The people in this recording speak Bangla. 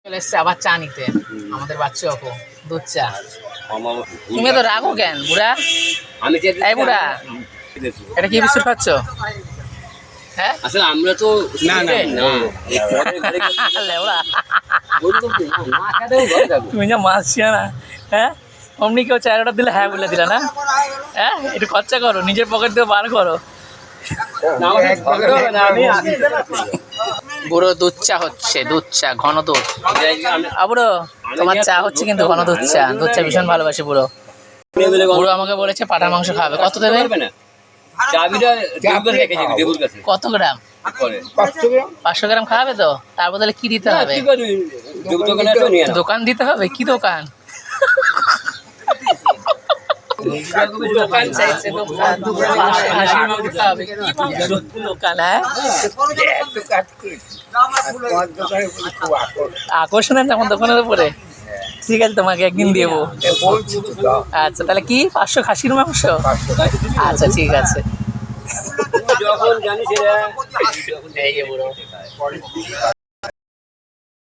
চলে এসছে আবার চা নিতে আমাদের বাচ্চা অপু দুধ চা। তুমি তো রাখো কেন বুড়া? এই বুড়া, এটা কি বিস্কুট খাচ্ছ? হ্যাঁ আসলে আমরা তো না না না লেবড়া, তুমি যা মাছছিয়া না। হ্যাঁ অমনি কেউ চায়ের অর্ডার দিলে হ্যাঁ বলে দিলা না? হ্যাঁ একটু খরচা করো, নিজের পকেট দিয়ে বার করো। বুড়ো দুধ চা হচ্ছে, দুধ চা ঘন দুধ। বুড়ো তোমার চা হচ্ছে কিন্তু ঘন দুধ চা, দুধ চা ভীষণ ভালোবাসি বুড়ো। বুড়ো আমাকে বলেছে পাঠার মাংস খাবে, কত দেবে? কত গ্রাম? 500 গ্রাম খাওয়াবে তো? তার বদলে কি দিতে হবে? দোকান দিতে হবে? কি দোকান? দোকান চাইছে, দোকান দোকান। হ্যাঁ আকর্ষণের যেমন দোকানের উপরে। ঠিক আছে তোমাকে একদিন দেবো। আচ্ছা তাহলে কি 500 খাসির মাংস? আচ্ছা ঠিক আছে। যখন জানিস